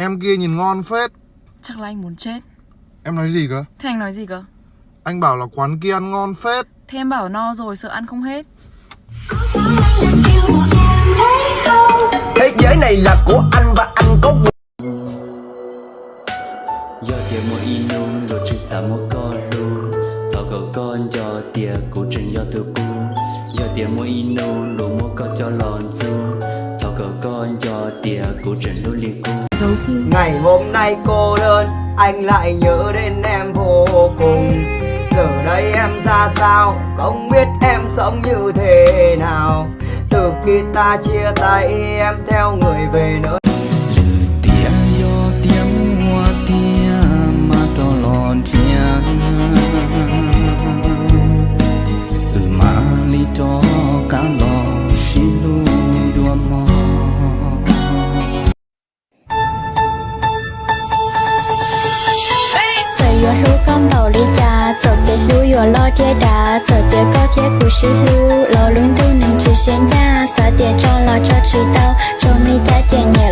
Em kia nhìn ngon phết. Chắc là anh muốn chết. Em nói gì cơ? Thế anh nói gì cơ? Anh bảo là quán kia ăn ngon phết. Thế em bảo no rồi, sợ ăn không hết. Thế giới này là của anh và anh có quyền. Do tiền mua inun rồi chỉ xả mua con luôn. Tao cầu con cho tiền của trình do từ cu. Do tiền mua inun rồi mua con cho lòn du. Tao cầu con cho tiền của trình luôn liền cu. Ngày hôm nay cô đơn, anh lại nhớ đến em vô cùng. Giờ đây em ra sao, không biết em sống như thế nào. Từ khi ta chia tay em theo người về nơi. Lừa tiền do tiếng hoa tiền mà tao lòn tiền. Mà lý cho cả lò xin luôn đua mò. Giờ lúc con đầu đi cha, giờ tiền lưu giờ lo thiệt đã, giờ tiền có thiệt của sĩ lưu, lo lương tu nên chỉ xem ra, giờ tiền cho lo cho chỉ tao, trong đi cái tiền nhẹ.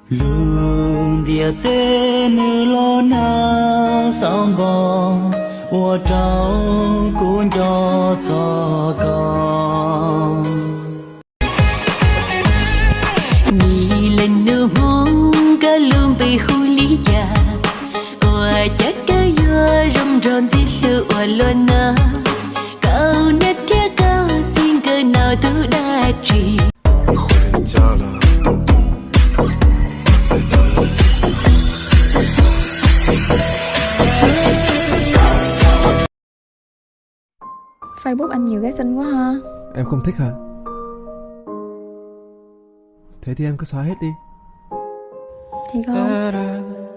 Lương địa tên lo na sao bò,我找工作做工。你lần nữa mong cả lương bị khu lý già,我chắc cả yo rong rong chỉ sự我luôn na, cao nhất thiết cao xin cơ nào thứ đã chỉ. 回家了。 Facebook anh nhiều gái xinh quá ha. Em không thích hả? Thế thì em cứ xóa hết đi. Thì không.